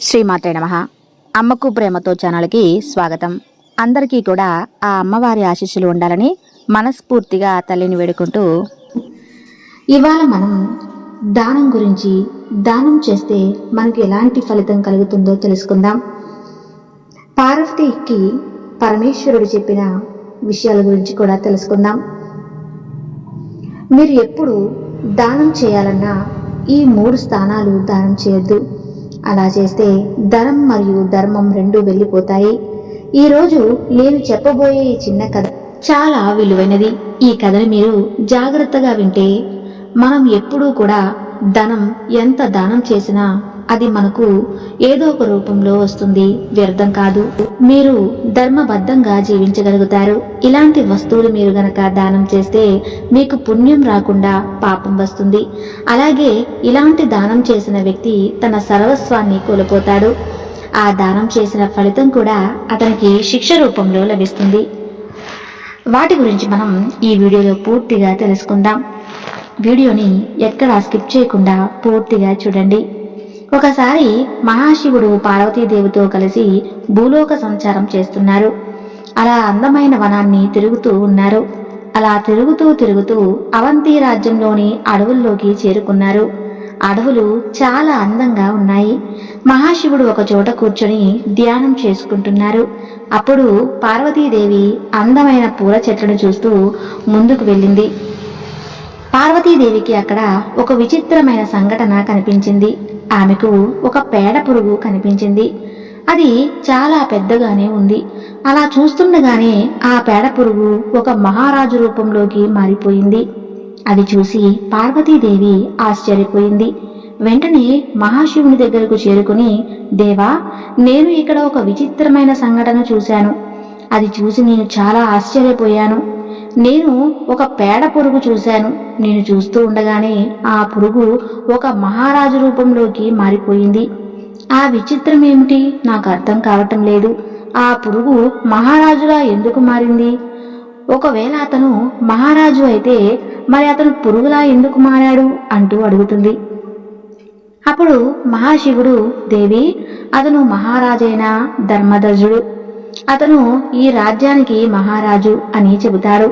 శ్రీమాత్రే నమః. అమ్మకు ప్రేమతో ఛానల్కి స్వాగతం. అందరికీ కూడా ఆ అమ్మవారి ఆశీస్సులు ఉండాలని మనస్ఫూర్తిగా తల్లిని వేడుకుంటూ, ఇవాళ మనం దానం గురించి, దానం చేస్తే మనకి ఎలాంటి ఫలితం కలుగుతుందో తెలుసుకుందాం. పార్వతికి పరమేశ్వరుడు చెప్పిన విషయాల గురించి కూడా తెలుసుకుందాం. మీరు ఎప్పుడు దానం చేయాలన్నా ఈ 3 స్థానాలు దానం చేయొద్దు. అలా చేస్తే ధనం మరియు ధర్మం రెండూ వెళ్ళిపోతాయి. ఈరోజు నేను చెప్పబోయే ఈ చిన్న కథ చాలా విలువైనది. ఈ కథని మీరు జాగ్రత్తగా వింటే మనం ఎప్పుడూ కూడా ధనం ఎంత దానం చేసినా అది మనకు ఏదో ఒక రూపంలో వస్తుంది, వ్యర్థం కాదు. మీరు ధర్మబద్ధంగా జీవించగలుగుతారు. ఇలాంటి వస్తువులు మీరు గనక దానం చేస్తే మీకు పుణ్యం రాకుండా పాపం వస్తుంది. అలాగే ఇలాంటి దానం చేసిన వ్యక్తి తన సర్వస్వాన్ని కోల్పోతాడు. ఆ దానం చేసిన ఫలితం కూడా అతనికి శిక్ష రూపంలో లభిస్తుంది. వాటి గురించి మనం ఈ వీడియోలో పూర్తిగా తెలుసుకుందాం. వీడియోని ఎక్కడా స్కిప్ చేయకుండా పూర్తిగా చూడండి. ఒకసారి మహాశివుడు పార్వతీదేవితో కలిసి భూలోక సంచారం చేస్తున్నారు. అలా అందమైన వనాన్ని తిరుగుతూ ఉన్నారు. అలా తిరుగుతూ అవంతి రాజ్యంలోని అడవుల్లోకి చేరుకున్నారు. అడవులు చాలా అందంగా ఉన్నాయి. మహాశివుడు ఒక చోట కూర్చొని ధ్యానం చేసుకుంటున్నారు. అప్పుడు పార్వతీదేవి అందమైన పూల చెట్లను చూస్తూ ముందుకు వెళ్ళింది. పార్వతీదేవికి అక్కడ ఒక విచిత్రమైన సంఘటన కనిపించింది. ఆమెకు ఒక పేడ పురుగు కనిపించింది. అది చాలా పెద్దగానే ఉంది. అలా చూస్తుండగానే ఆ పేడ పురుగు ఒక మహారాజు రూపంలోకి మారిపోయింది. అది చూసి పార్వతీదేవి ఆశ్చర్యపోయింది. వెంటనే మహాశివుని దగ్గరకు చేరుకుని, దేవా, నేను ఇక్కడ ఒక విచిత్రమైన సంఘటన చూశాను. అది చూసి నేను చాలా ఆశ్చర్యపోయాను. నేను ఒక పేడ పురుగు చూశాను. నేను చూస్తూ ఉండగానే ఆ పురుగు ఒక మహారాజు రూపంలోకి మారిపోయింది. ఆ విచిత్రం ఏమిటి నాకు అర్థం కావటం లేదు. ఆ పురుగు మహారాజులా ఎందుకు మారింది? ఒకవేళ అతను మహారాజు అయితే మరి అతను పురుగులా ఎందుకు మారాడు అంటూ అడుగుతుంది. అప్పుడు మహాశివుడు, దేవి, అతను మహారాజైన ధర్మధ్వజుడు. అతను ఈ రాజ్యానికి మహారాజు అని చెబుతారు.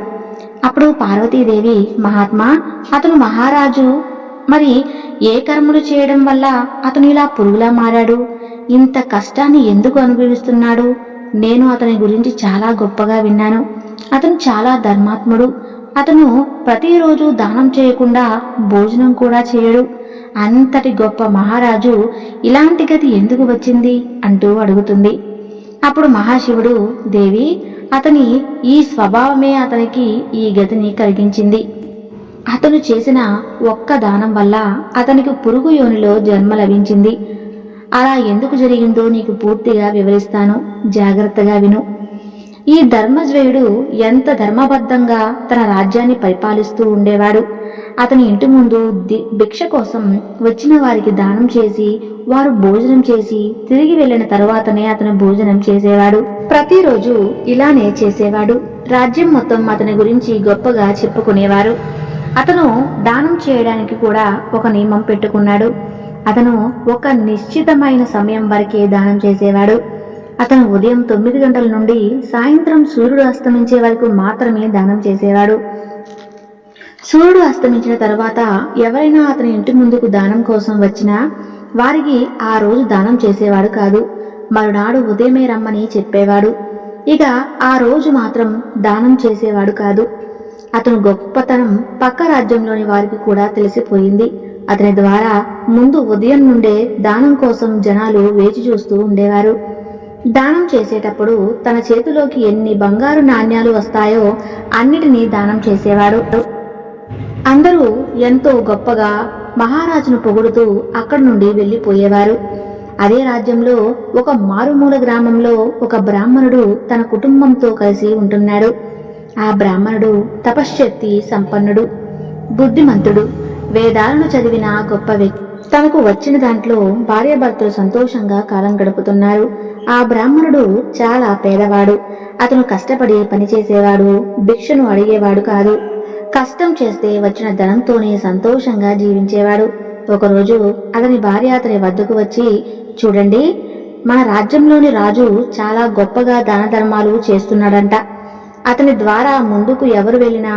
అప్పుడు పార్వతీదేవి, మహాత్మా, అతను మహారాజు, మరి ఏ కర్మలు చేయడం వల్ల అతను ఇలా పురుగులా మారాడు? ఇంత కష్టాన్ని ఎందుకు అనుభవిస్తున్నాడు? నేను అతని గురించి చాలా గొప్పగా విన్నాను. అతను చాలా ధర్మాత్ముడు. అతను ప్రతిరోజు దానం చేయకుండా భోజనం కూడా చేయడు. అంతటి గొప్ప మహారాజు ఇలాంటి గతి ఎందుకు వచ్చింది అంటూ అడుగుతుంది. అప్పుడు మహాశివుడు, దేవి, అతని ఈ స్వభావమే అతనికి ఈ గతిని కలిగించింది. అతను చేసిన ఒక్క దానం వల్ల అతనికి పురుగు యోనిలో జన్మ లభించింది. అలా ఎందుకు జరిగిందో నీకు పూర్తిగా వివరిస్తాను, జాగ్రత్తగా విను. ఈ ధర్మజ్వయుడు ఎంత ధర్మబద్ధంగా తన రాజ్యాన్ని పరిపాలిస్తూ ఉండేవాడు. అతని ఇంటి ముందు భిక్ష కోసం వచ్చిన వారికి దానం చేసి వారు భోజనం చేసి తిరిగి వెళ్లిన తరువాతనే అతను భోజనం చేసేవాడు. ప్రతిరోజు ఇలానే చేసేవాడు. రాజ్యం మొత్తం అతని గురించి గొప్పగా చెప్పుకునేవారు. అతను దానం చేయడానికి కూడా ఒక నియమం పెట్టుకున్నాడు. అతను ఒక నిశ్చితమైన సమయం వరకే దానం చేసేవాడు. అతను ఉదయం 9 గంటల నుండి సాయంత్రం సూర్యుడు అస్తమించే వరకు మాత్రమే దానం చేసేవాడు. సూర్యుడు అస్తమించిన తరువాత ఎవరైనా అతని ఇంటి ముందుకు దానం కోసం వచ్చినా వారికి ఆ రోజు దానం చేసేవాడు కాదు. మరునాడు ఉదయమే రమ్మని చెప్పేవాడు. ఇక ఆ రోజు మాత్రం దానం చేసేవాడు కాదు. అతను గొప్పతనం పక్క రాజ్యంలోని వారికి కూడా తెలిసిపోయింది. అతని ద్వారా ముందు ఉదయం నుండే దానం కోసం జనాలు వేచి చూస్తూ ఉండేవారు. దానం చేసేటప్పుడు తన చేతిలోకి ఎన్ని బంగారు నాణ్యాలు వస్తాయో అన్నిటినీ దానం చేసేవాడు. అందరూ ఎంతో గొప్పగా మహారాజును పొగుడుతూ అక్కడి నుండి వెళ్లిపోయేవారు. అదే రాజ్యంలో ఒక మారుమూల గ్రామంలో ఒక బ్రాహ్మణుడు తన కుటుంబంతో కలిసి ఉంటున్నాడు. ఆ బ్రాహ్మణుడు తపశ్శక్తి సంపన్నుడు, బుద్ధిమంతుడు, వేదాలను చదివిన గొప్ప వ్యక్తి. తనకు వచ్చిన దాంట్లో భార్యాభర్తలు సంతోషంగా కాలం గడుపుతున్నారు. ఆ బ్రాహ్మణుడు చాలా పేదవాడు. అతను కష్టపడి పనిచేసేవాడు, భిక్షను అడిగేవాడు కాదు. కష్టం చేస్తే వచ్చిన ధనంతోనే సంతోషంగా జీవించేవాడు. ఒకరోజు అతని భార్య అతని వద్దకు వచ్చి, చూడండి, మన రాజ్యంలోని రాజు చాలా గొప్పగా దాన ధర్మాలు చేస్తున్నాడంట. అతని ద్వారా ముందుకు ఎవరు వెళ్ళినా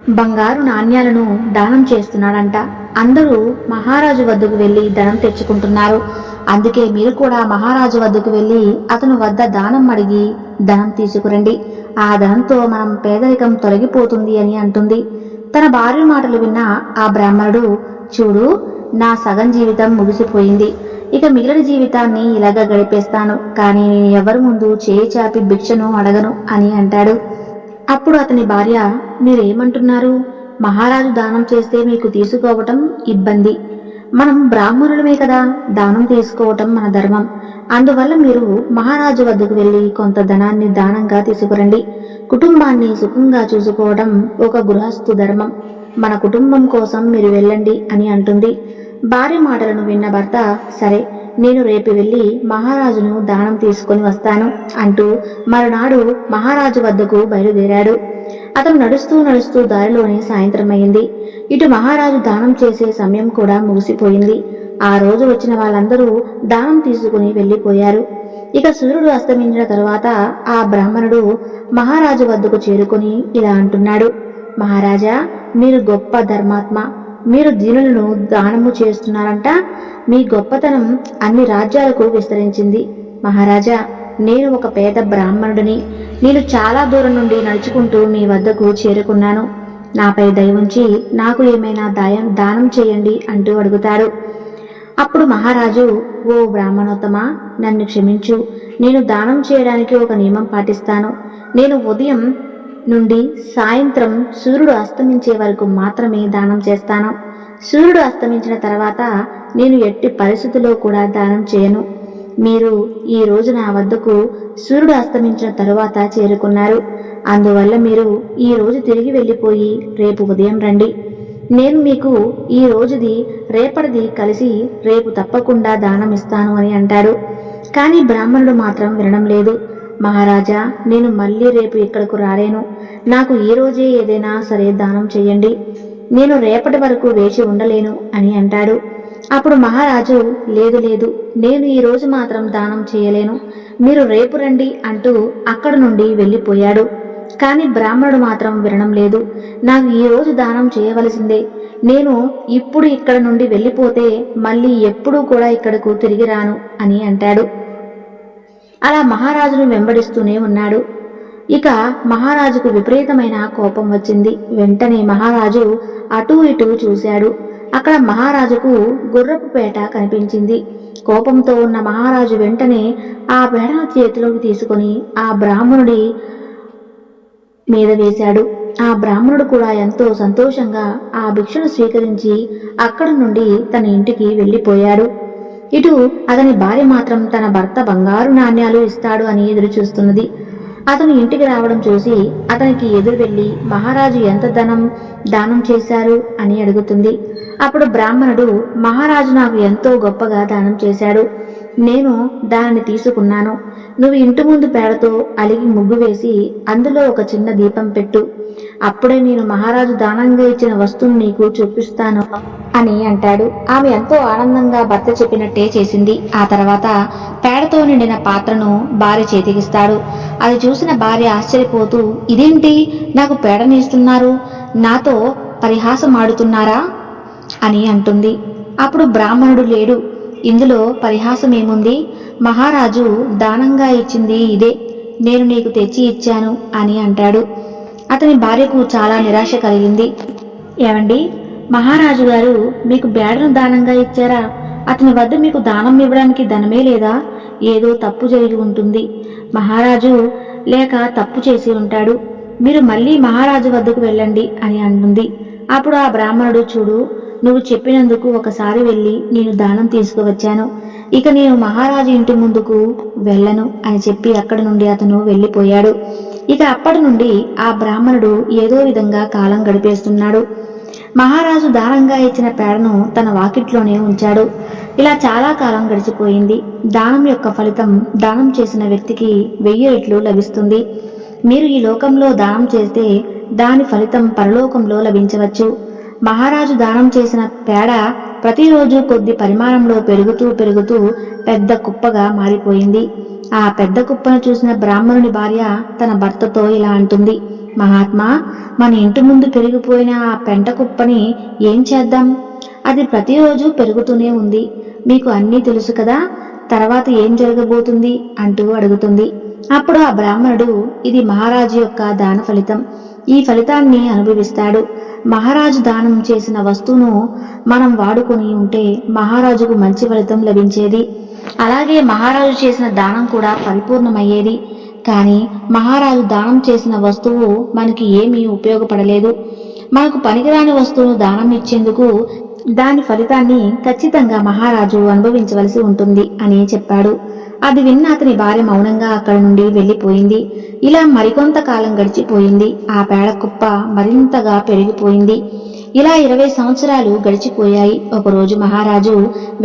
బంగారు నాణ్యాలను దానం చేస్తున్నాడంట. అందరూ మహారాజు వద్దకు వెళ్లి ధనం తెచ్చుకుంటున్నారు. అందుకే మీరు కూడా మహారాజు వద్దకు వెళ్లి అతని వద్ద దానం అడిగి ధనం తీసుకురండి. ఆ ధనంతో మనం పేదరికం తొలగిపోతుంది అని అంటుంది. తన భార్య మాటలు విన్న ఆ బ్రాహ్మణుడు, చూడు, నా సగం జీవితం ముగిసిపోయింది. ఇక మిగిలిన జీవితాన్ని ఇలాగా గడిపేస్తాను. కానీ నేను ఎవరి ముందు చేయి చాపి భిక్షను అడగను అని అంటాడు. అప్పుడు అతని భార్య, మీరేమంటున్నారు? మహారాజు దానం చేస్తే మీకు తీసుకోవటం ఇబ్బంది. మనం బ్రాహ్మణులమే కదా, దానం తీసుకోవటం మన ధర్మం. అందువల్ల మీరు మహారాజు వద్దకు వెళ్లి కొంత ధనాన్ని దానంగా తీసుకురండి. కుటుంబాన్ని సుఖంగా చూసుకోవడం ఒక గృహస్థు ధర్మం. మన కుటుంబం కోసం మీరు వెళ్ళండి అని అంటుంది. భార్య మాటలను విన్న భర్త, సరే, నేను రేపు వెళ్లి మహారాజును దానం తీసుకొని వస్తాను అంటూ మరునాడు మహారాజు వద్దకు బయలుదేరాడు. అతను నడుస్తూ నడుస్తూ దారిలోనే సాయంత్రం అయింది. ఇటు మహారాజు దానం చేసే సమయం కూడా ముగిసిపోయింది. ఆ రోజు వచ్చిన వాళ్ళందరూ దానం తీసుకుని వెళ్లిపోయారు. ఇక సూర్యుడు అస్తమించిన తరువాత ఆ బ్రాహ్మణుడు మహారాజు వద్దకు చేరుకుని ఇలా అంటున్నాడు, మహారాజా, మీరు గొప్ప ధర్మాత్మ. మీరు దీనులను దానము చేస్తున్నారంట. మీ గొప్పతనం అన్ని రాజ్యాలకు విస్తరించింది. మహారాజా, నేను ఒక పేద బ్రాహ్మణుడిని. నేను చాలా దూరం నుండి నడుచుకుంటూ మీ వద్దకు చేరుకున్నాను. నాపై దయ ఉంచి నాకు ఏమైనా దానం చేయండి అంటూ అడుగుతాడు. అప్పుడు మహారాజు, ఓ బ్రాహ్మణోత్తమ, నన్ను క్షమించు. నేను దానం చేయడానికి ఒక నియమం పాటిస్తాను. నేను ఉదయం నుండి సాయంత్రం సూర్యుడు అస్తమించే వరకు మాత్రమే దానం చేస్తాను. సూర్యుడు అస్తమించిన తర్వాత నేను ఎట్టి పరిస్థితుల్లో కూడా దానం చేయను. మీరు ఈ రోజు నా వద్దకు సూర్యుడు అస్తమించిన తరువాత చేరుకున్నారు. అందువల్ల మీరు ఈ రోజు తిరిగి వెళ్ళిపోయి రేపు ఉదయం రండి. నేను మీకు ఈ రోజుది రేపటిది కలిసి రేపు తప్పకుండా దానం ఇస్తాను అని అంటాడు. కానీ బ్రాహ్మణుడు మాత్రం వినడం లేదు. మహారాజా, నేను మళ్ళీ రేపు ఇక్కడకు రాలేను. నాకు ఈ రోజే ఏదైనా సరే దానం చెయ్యండి. నేను రేపటి వరకు వేచి ఉండలేను అని అంటాడు. అప్పుడు మహారాజు, లేదు లేదు, నేను ఈ రోజు మాత్రం దానం చేయలేను. మీరు రేపు రండి అంటూ అక్కడి నుండి వెళ్ళిపోయాడు. కాని బ్రాహ్మణుడు మాత్రం వినడం లేదు. నాకు ఈ రోజు దానం చేయవలసిందే. నేను ఇప్పుడు ఇక్కడ నుండి వెళ్ళిపోతే మళ్ళీ ఎప్పుడూ కూడా ఇక్కడకు తిరిగి రాను అని అంటాడు. అలా మహారాజును వెంబడిస్తూనే ఉన్నాడు. ఇక మహారాజుకు విపరీతమైన కోపం వచ్చింది. వెంటనే మహారాజు అటూ ఇటూ చూశాడు. అక్కడ మహారాజుకు గుర్రపు పేట కనిపించింది. కోపంతో ఉన్న మహారాజు వెంటనే ఆ పేటను చేతిలోకి తీసుకుని ఆ బ్రాహ్మణుడి మీద వేశాడు. ఆ బ్రాహ్మణుడు కూడా ఎంతో సంతోషంగా ఆ భిక్షను స్వీకరించి అక్కడి నుండి తన ఇంటికి వెళ్ళిపోయాడు. ఇటు అతని భార్య మాత్రం తన భర్త బంగారు నాణ్యాలు ఇస్తాడు అని ఎదురు చూస్తున్నది. అతను ఇంటికి రావడం చూసి అతనికి ఎదురు వెళ్లి మహారాజు ఎంత దానం చేశారు అని అడుగుతుంది. అప్పుడు బ్రాహ్మణుడు, మహారాజు నాకు ఎంతో గొప్పగా దానం చేశాడు. నేను దానిని తీసుకున్నాను. నువ్వు ఇంటి ముందు పేడతో అలిగి ముగ్గు వేసి అందులో ఒక చిన్న దీపం పెట్టు. అప్పుడే నేను మహారాజు దానంగా ఇచ్చిన వస్తువును నీకు చూపిస్తాను అని అంటాడు. ఆమె ఎంతో ఆనందంగా భర్త చెప్పినట్టే చేసింది. ఆ తర్వాత పేడతో నిండిన పాత్రను భార్య చేతికిస్తాడు. అది చూసిన భార్య ఆశ్చర్యపోతూ, ఇదేంటి, నాకు పేడనిస్తున్నారు, నాతో పరిహాసం ఆడుతున్నారా అని అంటుంది. అప్పుడు బ్రాహ్మణుడు, లేడు, ఇందులో పరిహాసం ఏముంది? మహారాజు దానంగా ఇచ్చింది ఇదే, నేను నీకు తెచ్చి ఇచ్చాను అని అంటాడు. అతని భార్యకు చాలా నిరాశ కలిగింది. ఏమండి, మహారాజు గారు మీకు బేడను దానంగా ఇచ్చారా? అతని వద్ద మీకు దానం ఇవ్వడానికి ధనమే లేదా? ఏదో తప్పు జరిగి ఉంటుంది. మహారాజు లేక తప్పు చేసి ఉంటాడు. మీరు మళ్ళీ మహారాజు వద్దకు వెళ్ళండి అని అంటుంది. అప్పుడు ఆ బ్రాహ్మణుడు, చూడు, నువ్వు చెప్పినందుకు ఒకసారి వెళ్ళి నేను దానం తీసుకువచ్చాను. ఇక నేను మహారాజు ఇంటి ముందుకు వెళ్ళను అని చెప్పి అక్కడి నుండి అతను వెళ్ళిపోయాడు. ఇక అప్పటి నుండి ఆ బ్రాహ్మణుడు ఏదో విధంగా కాలం గడిపేస్తున్నాడు. మహారాజు దానంగా ఇచ్చిన పేడను తన వాకిట్లోనే ఉంచాడు. ఇలా చాలా కాలం గడిచిపోయింది. దానం యొక్క ఫలితం దానం చేసిన వ్యక్తికి 1000 రెట్లు లభిస్తుంది. మీరు ఈ లోకంలో దానం చేస్తే దాని ఫలితం పరలోకంలో లభించవచ్చు. మహారాజు దానం చేసిన పేడ ప్రతిరోజు కొద్ది పరిమాణంలో పెరుగుతూ పెరుగుతూ పెద్ద కుప్పగా మారిపోయింది. ఆ పెద్ద కుప్పను చూసిన బ్రాహ్మణుని భార్య తన భర్తతో ఇలా అంటుంది, మహాత్మా, మన ఇంటి ముందు పెరిగిపోయిన ఆ పెంట కుప్పని ఏం చేద్దాం? అది ప్రతిరోజు పెరుగుతూనే ఉంది. మీకు అన్నీ తెలుసు కదా, తర్వాత ఏం జరగబోతుంది అంటూ అడుగుతుంది. అప్పుడు ఆ బ్రాహ్మణుడు, ఇది మహారాజు యొక్క దాన ఫలితం, ఈ ఫలితాన్ని అనుభవిస్తాడు. మహారాజు దానం చేసిన వస్తువును మనం వాడుకొని ఉంటే మహారాజుకు మంచి ఫలితం లభించేది. అలాగే మహారాజు చేసిన దానం కూడా పరిపూర్ణమయ్యేది. కానీ మహారాజు దానం చేసిన వస్తువు మనకి ఏమీ ఉపయోగపడలేదు. మనకు పనికిరాని వస్తువును దానం ఇచ్చేందుకు దాని ఫలితాన్ని ఖచ్చితంగా మహారాజు అనుభవించవలసి ఉంటుంది అని చెప్పాడు. అది విన్న అతని భార్య మౌనంగా అక్కడి నుండి వెళ్లిపోయింది. ఇలా మరికొంత కాలం గడిచిపోయింది. ఆ పేడ కుప్ప మరింతగా పెరిగిపోయింది. ఇలా 20 సంవత్సరాలు గడిచిపోయాయి. ఒకరోజు మహారాజు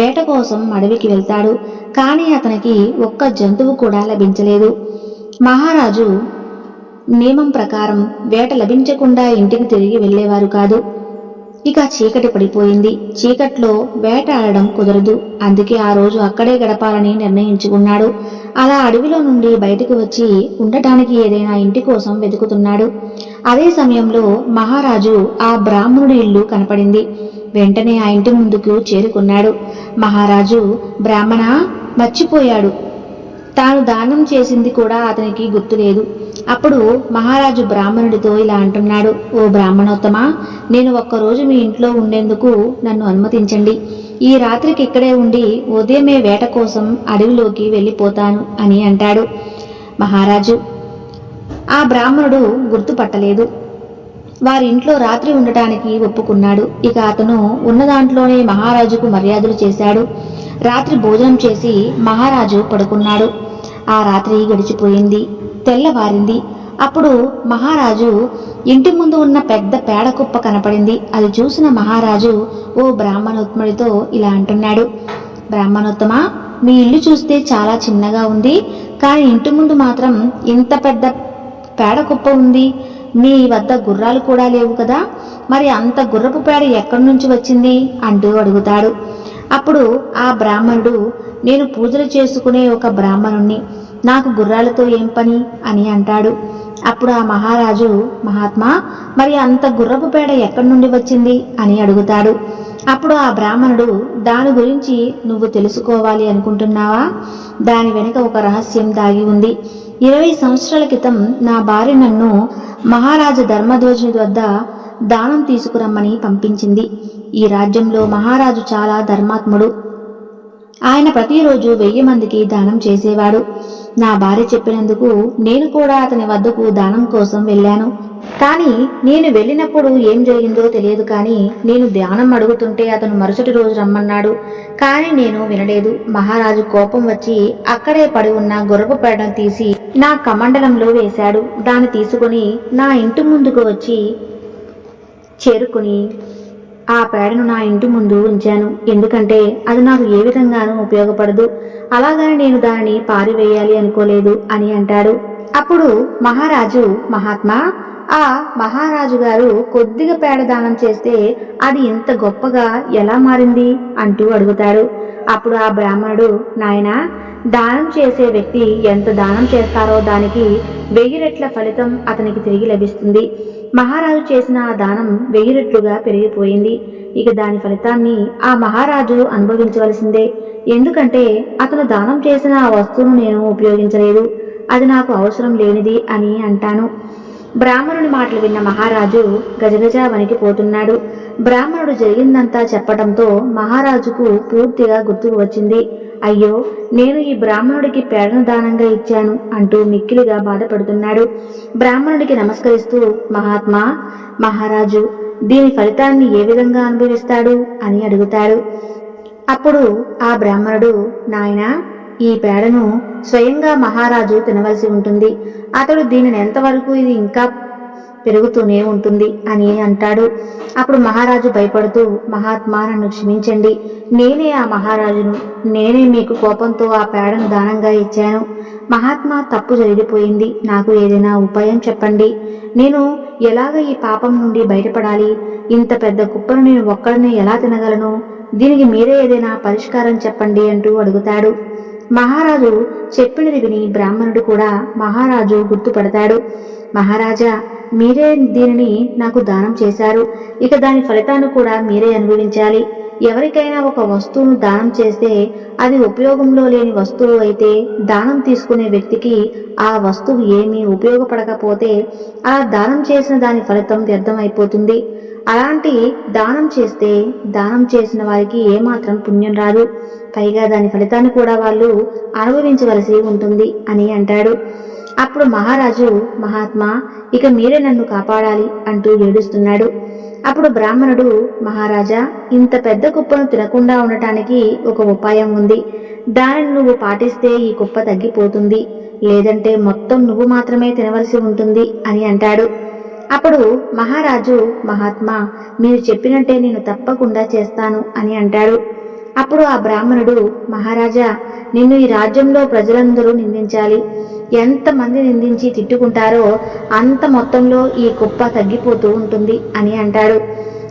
వేట కోసం అడవికి వెళ్తాడు. కానీ అతనికి ఒక్క జంతువు కూడా లభించలేదు. మహారాజు నియమం ప్రకారం వేట లభించకుండా ఇంటికి తిరిగి వెళ్లేవారు కాదు. ఇక చీకటి పడిపోయింది. చీకట్లో వేట ఆడడం కుదరదు. అందుకే ఆ రోజు అక్కడే గడపాలని నిర్ణయించుకున్నాడు. అలా అడవిలో నుండి బయటకు వచ్చి ఉండటానికి ఏదైనా ఇంటి కోసం వెతుకుతున్నాడు. అదే సమయంలో మహారాజు ఆ బ్రాహ్మణుడి ఇల్లు కనపడింది. వెంటనే ఆ ఇంటి ముందుకు చేరుకున్నాడు. మహారాజు, బ్రాహ్మణ మర్చిపోయాడు, తాను దానం చేసింది కూడా అతనికి గుర్తులేదు. అప్పుడు మహారాజు బ్రాహ్మణుడితో ఇలా అంటున్నాడు, ఓ బ్రాహ్మణోత్తమా, నేను ఒక్కరోజు మీ ఇంట్లో ఉండేందుకు నన్ను అనుమతించండి. ఈ రాత్రికి ఇక్కడే ఉండి ఉదయమే వేట కోసం అడవిలోకి వెళ్ళిపోతాను అని అంటాడు. మహారాజు ఆ బ్రాహ్మణుడు గుర్తుపట్టలేదు. వారి ఇంట్లో రాత్రి ఉండటానికి ఒప్పుకున్నాడు. ఇక అతను ఉన్న దాంట్లోనే మహారాజుకు మర్యాదలు చేశాడు. రాత్రి భోజనం చేసి మహారాజు పడుకున్నాడు. ఆ రాత్రి గడిచిపోయింది. తెల్లవారింది. అప్పుడు మహారాజు ఇంటి ముందు ఉన్న పెద్ద పేడ కుప్ప కనపడింది. అది చూసిన మహారాజు ఓ బ్రాహ్మణోత్తముడితో ఇలా అంటున్నాడు, బ్రాహ్మణోత్తమా, మీ ఇల్లు చూస్తే చాలా చిన్నగా ఉంది, కానీ ఇంటి ముందు మాత్రం ఇంత పెద్ద పేడ కుప్ప ఉంది. మీ వద్ద గుర్రాలు కూడా లేవు కదా, మరి అంత గుర్రపు పేడ ఎక్కడి నుంచి వచ్చింది అంటూ అడుగుతాడు. అప్పుడు ఆ బ్రాహ్మణుడు, నేను పూజలు చేసుకునే ఒక బ్రాహ్మణుణ్ణి, నాకు గుర్రాలతో ఏం పని అని అంటాడు. అప్పుడు ఆ మహారాజు, మహాత్మా, మరి అంత గుర్రపు పేడ ఎక్కడి నుండి వచ్చింది అని అడుగుతాడు. అప్పుడు ఆ బ్రాహ్మణుడు, దాని గురించి నువ్వు తెలుసుకోవాలి అనుకుంటున్నావా? దాని వెనుక ఒక రహస్యం దాగి ఉంది. 20 సంవత్సరాల క్రితం నా భార్య నన్ను మహారాజు ధర్మధ్వజుని వద్ద దానం తీసుకురమ్మని పంపించింది. ఈ రాజ్యంలో మహారాజు చాలా ధర్మాత్ముడు. ఆయన ప్రతిరోజు 1000 మందికి దానం చేసేవాడు. నా భార్య చెప్పినందుకు నేను కూడా అతని వద్దకు దానం కోసం వెళ్ళాను. కానీ నేను వెళ్ళినప్పుడు ఏం జరిగిందో తెలియదు. కానీ నేను దానం అడుగుతుంటే అతను మరుసటి రోజు రమ్మన్నాడు. కానీ నేను వినలేదు. మహారాజు కోపం వచ్చి అక్కడే పడి ఉన్న గుర్రపు పేడను తీసి నా కమండలంలో వేశాడు. దాన్ని తీసుకుని నా ఇంటి ముందుకు వచ్చి చేరుకుని ఆ పేడను నా ఇంటి ముందు ఉంచాను. ఎందుకంటే అది నాకు ఏ విధంగానూ ఉపయోగపడదు. అలాగని నేను దానిని పారివేయాలి అనుకోలేదు అని అంటాడు. అప్పుడు మహారాజు, మహాత్మా, ఆ మహారాజు గారు కొద్దిగా పేడ దానం చేస్తే అది ఇంత గొప్పగా ఎలా మారింది అంటూ అడుగుతాడు. అప్పుడు ఆ బ్రాహ్మణుడు, నాయనా, దానం చేసే వ్యక్తి ఎంత దానం చేస్తారో దానికి 1000 రెట్ల ఫలితం అతనికి తిరిగి లభిస్తుంది. మహారాజు చేసిన ఆ దానం 1000 రెట్లుగా పెరిగిపోయింది. ఇక దాని ఫలితాన్ని ఆ మహారాజు అనుభవించవలసిందే. ఎందుకంటే అతను దానం చేసిన ఆ వస్తువును నేను ఉపయోగించలేదు, అది నాకు అవసరం లేనిది అని అంటాను. బ్రాహ్మణుని మాటలు విన్న మహారాజు గజగజ వణికిపోతున్నాడు. బ్రాహ్మణుడు జరిగిందంతా చెప్పటంతో మహారాజుకు పూర్తిగా గుర్తుకు వచ్చింది. అయ్యో, నేను ఈ బ్రాహ్మణుడికి పేడను దానంగా ఇచ్చాను అంటూ మిక్కిలిగా బాధపడుతున్నాడు. బ్రాహ్మణుడికి నమస్కరిస్తూ, మహాత్మా, మహారాజు దీని ఫలితాన్ని ఏ విధంగా అనుభవిస్తాడు అని అడుగుతాడు. అప్పుడు ఆ బ్రాహ్మణుడు, నాయనా, ఈ పేడను స్వయంగా మహారాజు తినవలసి ఉంటుంది. అతడు దీనిని ఎంతవరకు ఇది ఇంకా పెరుగుతూనే ఉంటుంది అని అంటాడు. అప్పుడు మహారాజు భయపడుతూ, మహాత్మా నన్ను క్షమించండి, నేనే ఆ మహారాజును, నేనే మీకు కోపంతో ఆ పేడను దానంగా ఇచ్చాను. మహాత్మా, తప్పు జరిగిపోయింది, నాకు ఏదైనా ఉపాయం చెప్పండి. నేను ఎలాగ ఈ పాపం నుండి బయటపడాలి? ఇంత పెద్ద కుప్పను నేను ఒక్కడనే ఎలా తినగలను? దీనికి మీరే ఏదైనా పరిష్కారం చెప్పండి అంటూ అడుగుతాడు. మహారాజు చెప్పినది విని బ్రాహ్మణుడు కూడా మహారాజు గుర్తుపడతాడు. మహారాజా, మీరే దీనిని నాకు దానం చేశారు, ఇక దాని ఫలితాన్ని కూడా మీరే అనుభవించాలి. ఎవరికైనా ఒక వస్తువును దానం చేస్తే అది ఉపయోగంలో లేని వస్తువు అయితే దానం తీసుకునే వ్యక్తికి ఆ వస్తువు ఏమీ ఉపయోగపడకపోతే ఆ దానం చేసిన దాని ఫలితం వ్యర్థమైపోతుంది. అలాంటి దానం చేస్తే దానం చేసిన వారికి ఏమాత్రం పుణ్యం రాదు, పైగా దాని ఫలితాన్ని కూడా వాళ్ళు అనుభవించవలసి ఉంటుంది అని అంటాడు. అప్పుడు మహారాజు, మహాత్మా, ఇక మీరే నన్ను కాపాడాలి అంటూ ఏడుస్తున్నాడు. అప్పుడు బ్రాహ్మణుడు, మహారాజా, ఇంత పెద్ద కుప్పను తినకుండా ఉండటానికి ఒక ఉపాయం ఉంది. దానిని నువ్వు పాటిస్తే ఈ కుప్ప తగ్గిపోతుంది, లేదంటే మొత్తం నువ్వు మాత్రమే తినవలసి ఉంటుంది అని అంటాడు. అప్పుడు మహారాజు, మహాత్మా, మీరు చెప్పినట్టే నేను తప్పకుండా చేస్తాను అని అంటాడు. అప్పుడు ఆ బ్రాహ్మణుడు, మహారాజా, నిన్ను ఈ రాజ్యంలో ప్రజలందరూ నిందించాలి. ఎంతమంది నిందించి తిట్టుకుంటారో అంత మొత్తంలో ఈ కుప్ప తగ్గిపోతూ ఉంటుంది అని అంటాడు.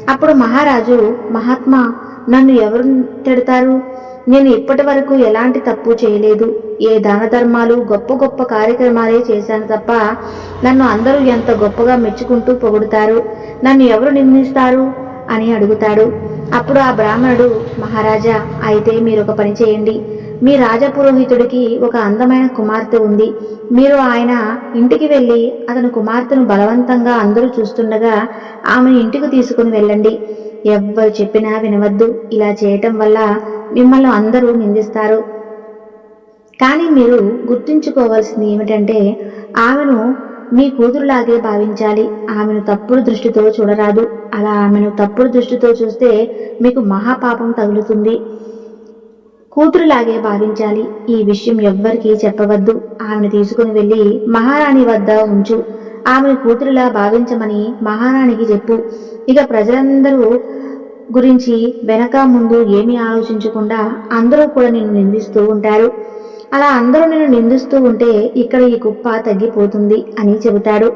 అప్పుడు మహారాజు, మహాత్మా, నన్ను ఎవరు తిడతారు? నేను ఇప్పటి వరకు ఎలాంటి తప్పు చేయలేదు. ఏ దాన ధర్మాలు, గొప్ప గొప్ప కార్యక్రమాలే చేశాను తప్ప నన్ను అందరూ ఎంత గొప్పగా మెచ్చుకుంటూ పొగుడుతారు. నన్ను ఎవరు నిందిస్తారు అని అడుగుతాడు. అప్పుడు ఆ బ్రాహ్మణుడు, మహారాజా, అయితే మీరు ఒక పని చేయండి. మీ రాజపురోహితుడికి ఒక అందమైన కుమార్తె ఉంది. మీరు ఆయన ఇంటికి వెళ్ళి అతని కుమార్తెను బలవంతంగా అందరూ చూస్తుండగా ఆమెను ఇంటికి తీసుకుని వెళ్ళండి. ఎవ్వరు చెప్పినా వినవద్దు. ఇలా చేయటం వల్ల మిమ్మల్ని అందరూ నిందిస్తారు. కానీ మీరు గుర్తుంచుకోవాల్సింది ఏమిటంటే ఆమెను మీ కూతురులాగే భావించాలి. ఆమెను తప్పుడు దృష్టితో చూడరాదు. అలా ఆమెను తప్పుడు దృష్టితో చూస్తే మీకు మహాపాపం తగులుతుంది. కూతురులాగే భావించాలి. ఈ విషయం ఎవ్వరికీ చెప్పవద్దు. ఆమెను తీసుకుని వెళ్ళి మహారాణి వద్ద ఉంచు. ఆమెను కూతురులా భావించమని మహారాణికి చెప్పు. ఇక ప్రజలందరూ గురించి వెనక ముందు ఏమీ ఆలోచించకుండా అందరూ కూడా నిన్ను నిందిస్తూ ఉంటారు. అలా అందరూ నిన్ను నిందిస్తూ ఉంటే ఇక్కడ ఈ కుప్ప తగ్గిపోతుంది అని చెబుతాడు.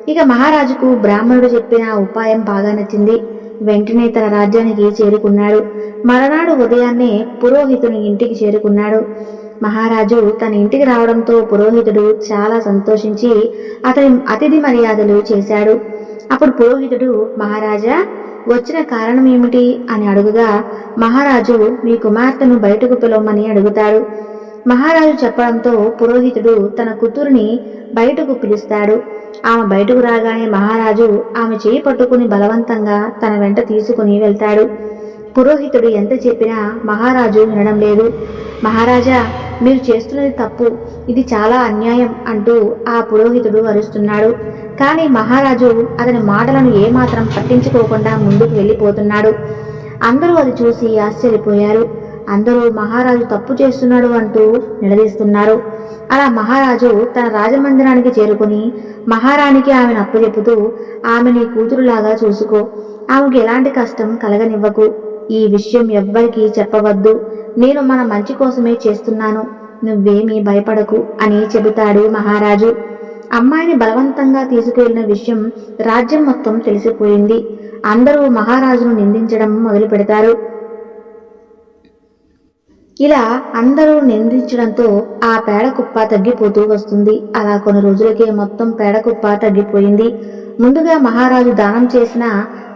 ఇక మహారాజుకు బ్రాహ్మణుడు చెప్పిన ఉపాయం బాగా నచ్చింది. వెంటనే తన రాజ్యానికి చేరుకున్నాడు. మరునాడు ఉదయాన్నే పురోహితుని ఇంటికి చేరుకున్నాడు. మహారాజు తన ఇంటికి రావడంతో పురోహితుడు చాలా సంతోషించి అతని అతిథి మర్యాదలు చేశాడు. అప్పుడు పురోహితుడు, మహారాజా, వచ్చిన కారణం ఏమిటి అని అడుగుగా మహారాజు మీ కుమార్తెను బయటకు పిలవమని అడుగుతాడు. మహారాజు చెప్పడంతో పురోహితుడు తన కూతురిని బయటకు పిలుస్తాడు. ఆమె బయటకు రాగానే మహారాజు ఆమె చేయి పట్టుకుని బలవంతంగా తన వెంట తీసుకుని వెళ్తాడు. పురోహితుడు ఎంత చెప్పినా మహారాజు వినడం లేదు. మహారాజా, మీరు చేస్తున్నది తప్పు, ఇది చాలా అన్యాయం అంటూ ఆ పురోహితుడు అరుస్తున్నాడు. కానీ మహారాజు అతని మాటలను ఏమాత్రం పట్టించుకోకుండా ముందుకు వెళ్ళిపోతున్నాడు. అందరూ అది చూసి ఆశ్చర్యపోయారు. అందరూ మహారాజు తప్పు చేస్తున్నాడు అంటూ నిలదీస్తున్నారు. అలా మహారాజు తన రాజమందిరానికి చేరుకుని మహారాణికి ఆమెను అప్పచెపుతూ, ఆమె నీ కూతురులాగా చూసుకో, ఆమెకు ఎలాంటి కష్టం కలగనివ్వకు, ఈ విషయం ఎవ్వరికీ చెప్పవద్దు, నేను మన మంచి కోసమే చేస్తున్నాను, నువ్వేమీ భయపడకు అని చెబుతాడు మహారాజు. అమ్మాయిని బలవంతంగా తీసుకువెళ్లిన విషయం రాజ్యం మొత్తం తెలిసిపోయింది. అందరూ మహారాజును నిందించడం మొదలు పెడతారు. ఇలా అందరూ నిందించడంతో ఆ పేడ కుప్ప తగ్గిపోతూ వస్తుంది. అలా కొన్ని రోజులకే మొత్తం పేడ కుప్ప తగ్గిపోయింది. ముందుగా మహారాజు దానం చేసిన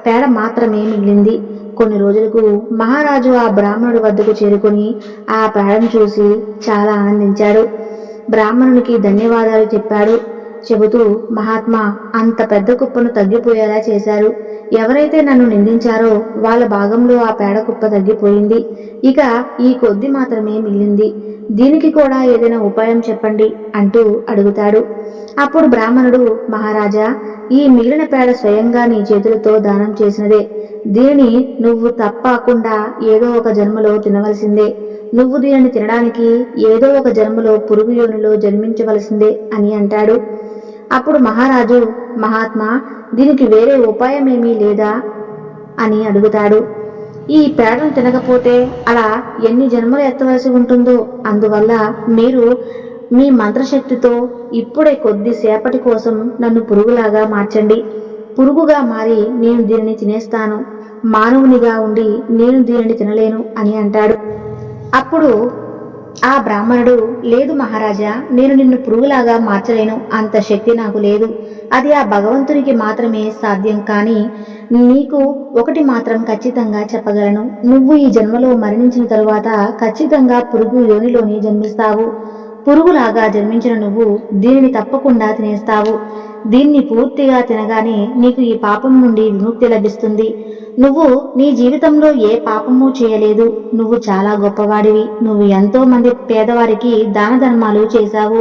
పేడ మాత్రమే మిగిలింది. కొన్ని రోజులకు మహారాజు ఆ బ్రాహ్మణుడి వద్దకు చేరుకుని ఆ పేడను చూసి చాలా ఆనందించాడు. బ్రాహ్మణునికి ధన్యవాదాలు చెప్పాడు. చెబుతూ, మహాత్మా, అంత పెద్ద కుప్పను తగ్గిపోయేలా చేశారు. ఎవరైతే నన్ను నిందించారో వాళ్ళ భాగంలో ఆ పేడ కుప్ప తగ్గిపోయింది. ఇక ఈ కొద్ది మాత్రమే మిగిలింది. దీనికి కూడా ఏదైనా ఉపాయం చెప్పండి అంటూ అడుగుతాడు. అప్పుడు బ్రాహ్మణుడు, మహారాజా, ఈ మిగిలిన పేడ స్వయంగా నీ చేతులతో దానం చేసినదే. దీనిని నువ్వు తప్పకుండా ఏదో ఒక జన్మలో తినవలసిందే. నువ్వు దీనిని తినడానికి ఏదో ఒక జన్మలో పురుగు యోనిలో జన్మించవలసిందే అని అంటాడు. అప్పుడు మహారాజు, మహాత్మా, దీనికి వేరే ఉపాయమేమీ లేదా అని అడుగుతాడు. ఈ పేడను తినకపోతే అలా ఎన్ని జన్మలు ఎత్తవలసి ఉంటుందో. అందువల్ల మీరు మీ మంత్రశక్తితో ఇప్పుడే కొద్దిసేపటి కోసం నన్ను పురుగులాగా మార్చండి. పురుగుగా మారి నేను దీనిని తినేస్తాను. మానవునిగా ఉండి నేను దీనిని తినలేను అని అంటాడు. అప్పుడు ఆ బ్రాహ్మణుడు, లేదు మహారాజా, నేను నిన్ను పురుగులాగా మార్చలేను. అంత శక్తి నాకు లేదు. అది ఆ భగవంతునికి మాత్రమే సాధ్యం. కానీ నీకు ఒకటి మాత్రం ఖచ్చితంగా చెప్పగలను. నువ్వు ఈ జన్మలో మరణించిన తరువాత ఖచ్చితంగా పురుగు యోనిలోని జన్మిస్తావు. పురుగులాగా జన్మించిన నువ్వు దీనిని తప్పకుండా తినేస్తావు. దీన్ని పూర్తిగా తినగానే నీకు ఈ పాపం నుండి విముక్తి లభిస్తుంది. నువ్వు నీ జీవితంలో ఏ పాపమూ చేయలేదు. నువ్వు చాలా గొప్పవాడివి. నువ్వు ఎంతో మంది పేదవారికి దాన ధర్మాలు చేశావు.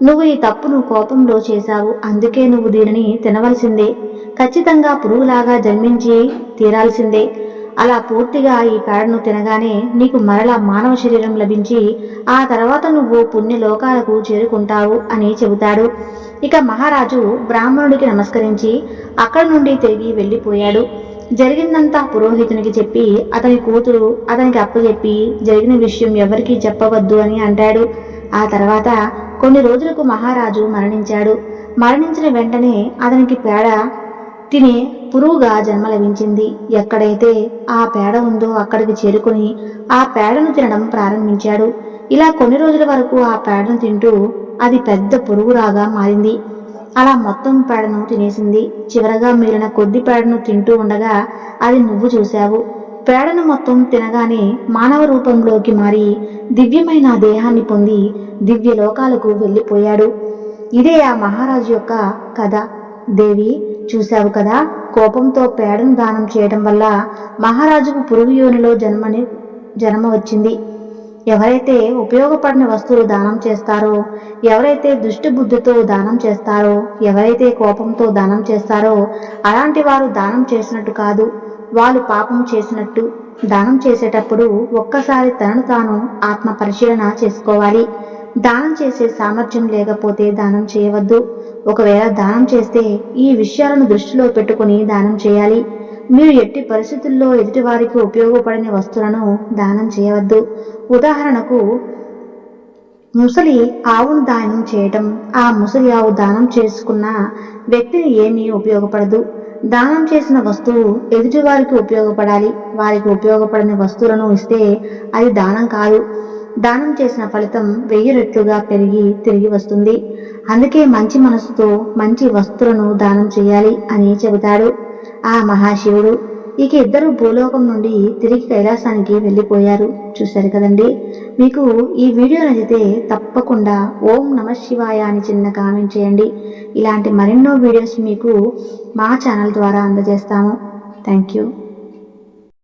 నువ్వు ఈ తప్పును కోపంలో చేశావు. అందుకే నువ్వు దీనిని తినవలసిందే. ఖచ్చితంగా పురుగులాగా జన్మించి తీరాల్సిందే. అలా పూర్తిగా ఈ పేడను తినగానే నీకు మరలా మానవ శరీరం లభించి ఆ తర్వాత నువ్వు పుణ్యలోకాలకు చేరుకుంటావు అని చెబుతాడు. ఇక మహారాజు బ్రాహ్మణుడికి నమస్కరించి అక్కడి నుండి తిరిగి వెళ్ళిపోయాడు. జరిగిందంతా పురోహితునికి చెప్పి అతని కూతురు అతనికి అప్పచెప్పి జరిగిన విషయం ఎవరికీ చెప్పవద్దు అని అంటాడు. ఆ తర్వాత కొన్ని రోజులకు మహారాజు మరణించాడు. మరణించిన వెంటనే అతనికి పేడ తినే పురుగుగా జన్మ లభించింది. ఎక్కడైతే ఆ పేడ ఉందో అక్కడికి చేరుకుని ఆ పేడను తినడం ప్రారంభించాడు. ఇలా కొన్ని రోజుల వరకు ఆ పేడను తింటూ అది పెద్ద పురుగులాగా మారింది. అలా మొత్తం పేడను తినేసింది. చివరగా మిగిలిన కొద్ది పేడను తింటూ ఉండగా అది నువ్వు చూశావు. పేడను మొత్తం తినగానే మానవ రూపంలోకి మారి దివ్యమైన దేహాన్ని పొంది దివ్య లోకాలకు వెళ్ళిపోయాడు. ఇదే ఆ మహారాజు యొక్క కథ. దేవి, చూశావు కదా, కోపంతో పేడను దానం చేయడం వల్ల మహారాజుకు పురుగు యోనిలో జన్మ వచ్చింది. ఎవరైతే ఉపయోగపడిన వస్తువులు దానం చేస్తారో, ఎవరైతే దుష్ట బుద్ధితో దానం చేస్తారో, ఎవరైతే కోపంతో దానం చేస్తారో అలాంటి వారు దానం చేసినట్టు కాదు, వాళ్ళు పాపం చేసినట్టు. దానం చేసేటప్పుడు ఒక్కసారి తనను తాను ఆత్మ పరిశీలన చేసుకోవాలి. దానం చేసే సామర్థ్యం లేకపోతే దానం చేయవద్దు. ఒకవేళ దానం చేస్తే ఈ విషయాలను దృష్టిలో పెట్టుకుని దానం చేయాలి. మీరు ఎట్టి పరిస్థితుల్లో ఎదుటివారికి ఉపయోగపడిన వస్తువులను దానం చేయవద్దు. ఉదాహరణకు, ముసలి ఆవును దానం చేయటం. ఆ ముసలి ఆవు దానం చేసుకున్న వ్యక్తిని ఏమీ ఉపయోగపడదు. దానం చేసిన వస్తువు ఎదుటివారికి ఉపయోగపడాలి. వారికి ఉపయోగపడిన వస్తువులను ఇస్తే అది దానం కాదు. దానం చేసిన ఫలితం 1000 రెట్లుగా పెరిగి తిరిగి వస్తుంది. అందుకే మంచి మనసుతో మంచి వస్తువులను దానం చేయాలి అని చెబుతాడు ఆ మహాశివుడు. ఇక ఇద్దరు భూలోకం నుండి తిరిగి కైలాసానికి వెళ్ళిపోయారు. చూశారు కదండి. మీకు ఈ వీడియో నచ్చితే తప్పకుండా ఓం నమః శివాయ అని చిన్న కామెంట్ చేయండి. ఇలాంటి మరెన్నో వీడియోస్ మీకు మా ఛానల్ ద్వారా అందజేస్తాము. Thank you.